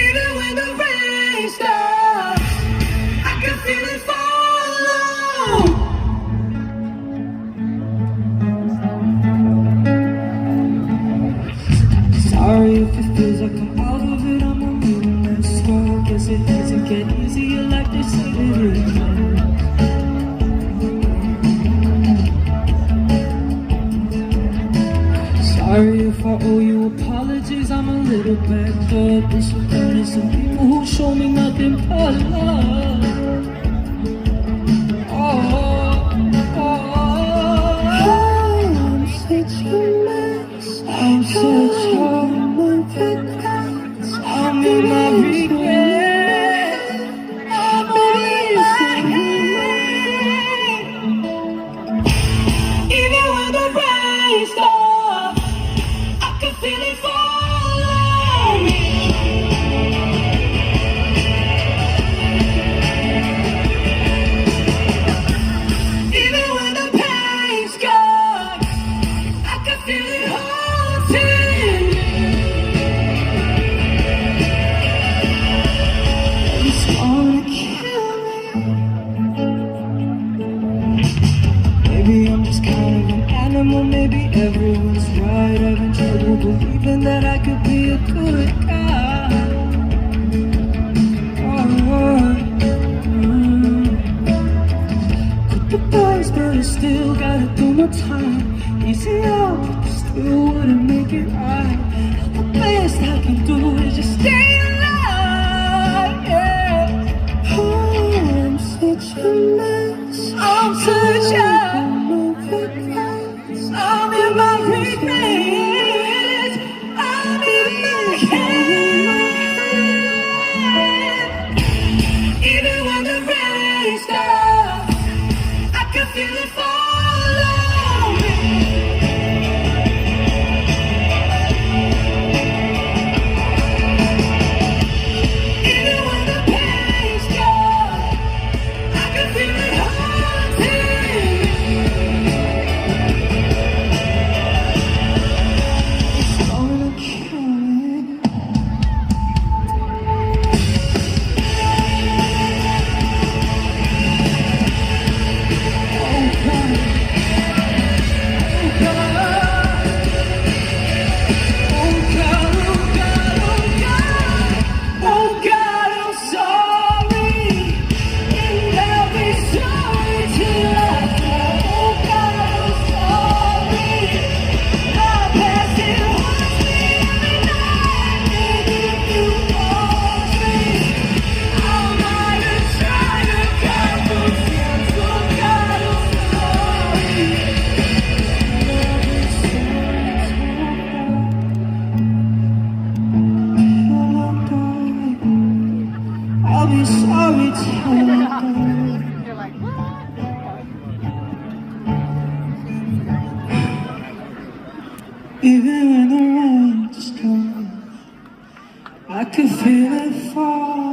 Even when the rain stops, I can feel it follow. Sorry if it feels like I'm out of it, I'm a little messed up. Guess it doesn't get easier like they say it is. Sorry if I owe you apologies, I'm a little backed up. Disappointed some people who show me nothing but love. I'm such a mess. I'm such a mess. I'm in my regret. I'm in my head. Even when the rain stops, I can feel it follow me. Even when the pain's gone, I can feel it haunting. It's gonna kill me. Maybe I'm just kind of an animal, maybe everyone's right. Having trouble believing that I could be a good guy. Quit the bars, but I still gotta do my time. Easy out, but I still wouldn't make it right. The best I can do is just stay alive, yeah. Oh, I'm such a mess. I'm such a mess. I'm in my regrets. I'm in my head. Even when the rain stops, I can feel it follow me. Even when the pain's gone, I can feel it haunting. It's gonna kill me. Oh God, oh God, oh God, oh God, oh God, I'm sorry, and I'll be sorry till I die. Oh God, I'm sorry, my past it haunts me every night, and if you want me, I might have tried a couple times. Oh God, I'm sorry, and I'll be sorry till I die. I'll be sorry till I die. Even when the rain's gone, I can feel it fall.